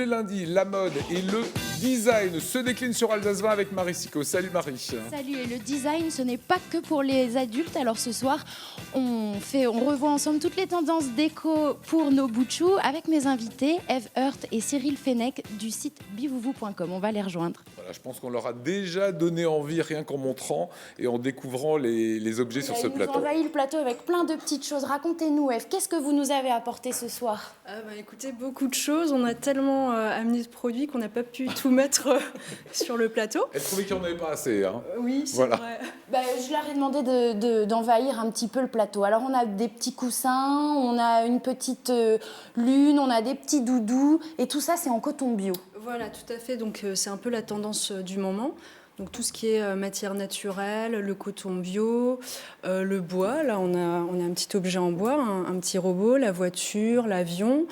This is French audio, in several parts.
lundi, la mode et le design se déclinent sur Alsace 20 avec Marie Sicot. Salut Marie. Salut, et le design, ce n'est pas que pour les adultes. Alors ce soir, on revoit ensemble toutes les tendances déco pour nos bouts de chou avec mes invités, Eve Heurt et Cyril Fenech du site bivouvou.com. On va les rejoindre. Voilà, je pense qu'on leur a déjà donné envie rien qu'en montrant et en découvrant les objets sur ce plateau. Ils ont envahi le plateau avec plein de petites choses. Racontez-nous, Eve, qu'est-ce que vous nous avez apporté ce soir ? Écoutez, beaucoup de choses. On a tellement amené de produits qu'on n'a pas pu tout mettre sur le plateau. Elle trouvait qu'il n'y en avait pas assez. Hein. Oui, c'est voilà. vrai. Je leur ai demandé d'envahir un petit peu le plateau. Alors on a des petits coussins, on a une petite lune, on a des petits doudous et tout ça c'est en coton bio. Voilà, tout à fait. Donc c'est un peu la tendance du moment. Donc tout ce qui est matière naturelle, le coton bio, le bois. Là, on a un petit objet en bois, un petit robot, la voiture, l'avion.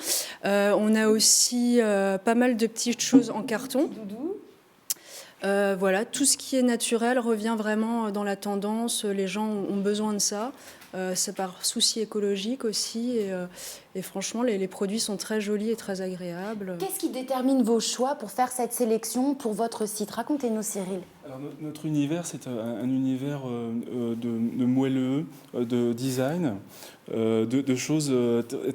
On a aussi pas mal de petites choses en carton. Voilà, tout ce qui est naturel revient vraiment dans la tendance. Les gens ont besoin de ça. C'est par souci écologique aussi. Et franchement, les produits sont très jolis et très agréables. Qu'est-ce qui détermine vos choix pour faire cette sélection pour votre site ? Racontez-nous, Cyril. Alors, notre univers, c'est un univers de moelleux, de design, de choses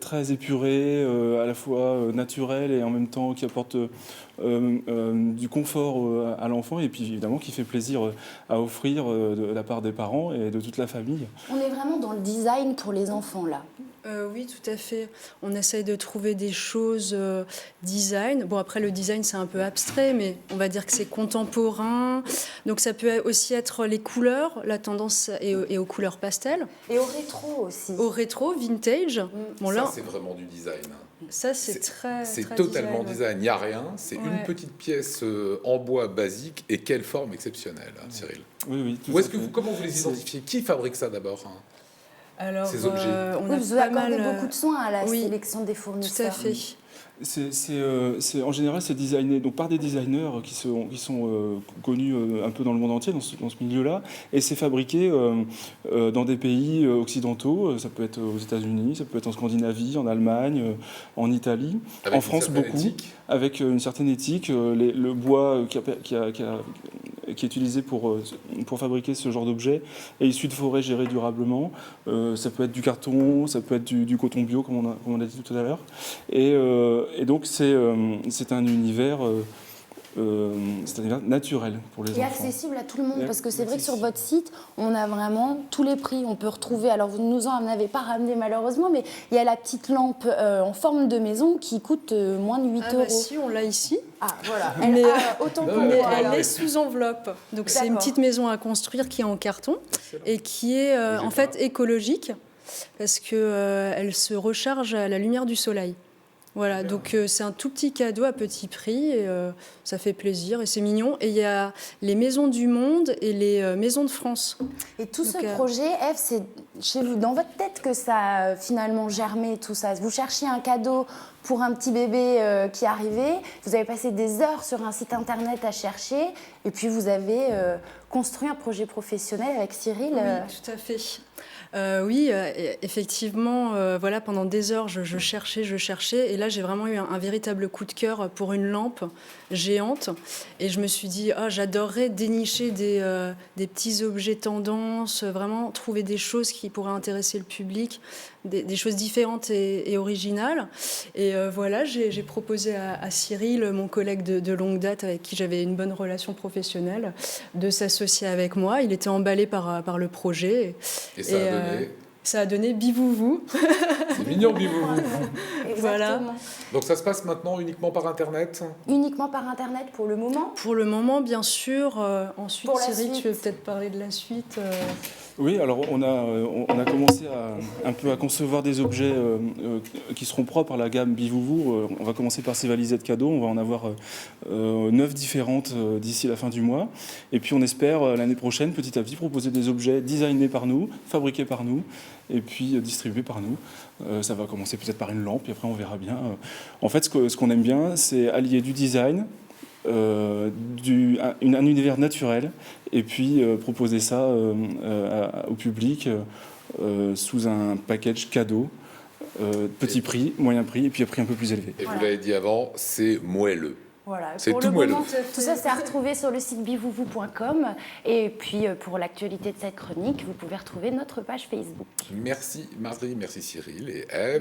très épurées, à la fois naturelles et en même temps qui apportent du confort à l'enfant et puis évidemment qui fait plaisir à offrir de la part des parents et de toute la famille. On est vraiment dans le design pour les enfants là. Oui, tout à fait. On essaye de trouver des choses design. Bon, après, le design, c'est un peu abstrait, mais on va dire que c'est contemporain. Donc, ça peut aussi être les couleurs. La tendance est aux couleurs pastel. Et au rétro aussi. Au rétro, vintage. Bon, ça, c'est vraiment du design. Ça, c'est très totalement design. Il n'y a rien. C'est ouais. Une petite pièce en bois basique. Et quelle forme exceptionnelle, hein, Cyril. Oui, comment vous les identifiez ? Qui fabrique ça d'abord, hein, alors, ces objets vous accordez beaucoup de soin à la sélection des fournisseurs. Tout à fait. En général, c'est designé donc, par des designers qui sont connus un peu dans le monde entier, dans ce milieu-là, et c'est fabriqué dans des pays occidentaux, ça peut être aux États-Unis, ça peut être en Scandinavie, en Allemagne, en Italie, avec en France beaucoup, avec une certaine éthique. Le bois qui est utilisé pour fabriquer ce genre d'objet est issu de forêts gérées durablement. Ça peut être du carton, ça peut être du coton bio, comme on a dit tout à l'heure. Et donc, c'est un univers naturel pour les enfants. Et accessible à tout le monde, parce que c'est vrai que sur votre site, on a vraiment tous les prix. On peut retrouver, alors vous ne nous en avez pas ramené malheureusement, mais il y a la petite lampe en forme de maison qui coûte moins de 8 euros. Si, on l'a ici. Ah, voilà. Autant pour moi. Elle est sous enveloppe. Donc, c'est une petite maison à construire qui est en carton et qui est en fait écologique parce qu'elle se recharge à la lumière du soleil. Voilà, donc c'est un tout petit cadeau à petit prix, et, ça fait plaisir et c'est mignon. Et il y a les maisons du monde et les maisons de France. Et tout ce projet, Eve, c'est chez vous, dans votre tête que ça a finalement germé tout ça. Vous cherchiez un cadeau pour un petit bébé qui arrivait, vous avez passé des heures sur un site internet à chercher, et puis vous avez construit un projet professionnel avec Cyril. Oui, tout à fait. Oui, effectivement, voilà, pendant des heures, je cherchais, et là, j'ai vraiment eu un véritable coup de cœur pour une lampe géante, et je me suis dit, j'adorerais dénicher des petits objets tendances, vraiment trouver des choses qui pourraient intéresser le public, des choses différentes et originales. Et voilà, j'ai proposé à Cyril, mon collègue de longue date, avec qui j'avais une bonne relation professionnelle, de s'associer avec moi. Il était emballé par le projet. Et ça a donné ça a donné Bivouvou. C'est mignon, Bivouvou. Voilà. Donc ça se passe maintenant uniquement par Internet ? Uniquement par Internet pour le moment ? Pour le moment, bien sûr. Ensuite, Cyril, tu veux peut-être parler de la suite Oui, alors on a commencé un peu à concevoir des objets qui seront propres à la gamme Bivouvou. On va commencer par ces valisettes cadeaux. On va en avoir 9 différentes d'ici la fin du mois. Et puis on espère l'année prochaine, petit à petit, proposer des objets designés par nous, fabriqués par nous, et puis distribués par nous. Ça va commencer peut-être par une lampe, et après on verra bien. En fait, ce qu'on aime bien, c'est allier du design, un univers naturel, et puis proposer ça au public sous un package cadeau petit prix, moyen prix et puis un prix un peu plus élevé. Et vous l'avez dit avant, c'est moelleux. Voilà, C'est pour tout le moelleux. moment, tout ça, c'est à retrouver sur le site bivouvou.com. Et puis, pour l'actualité de cette chronique, vous pouvez retrouver notre page Facebook. Merci Marie, merci Cyril et Ève.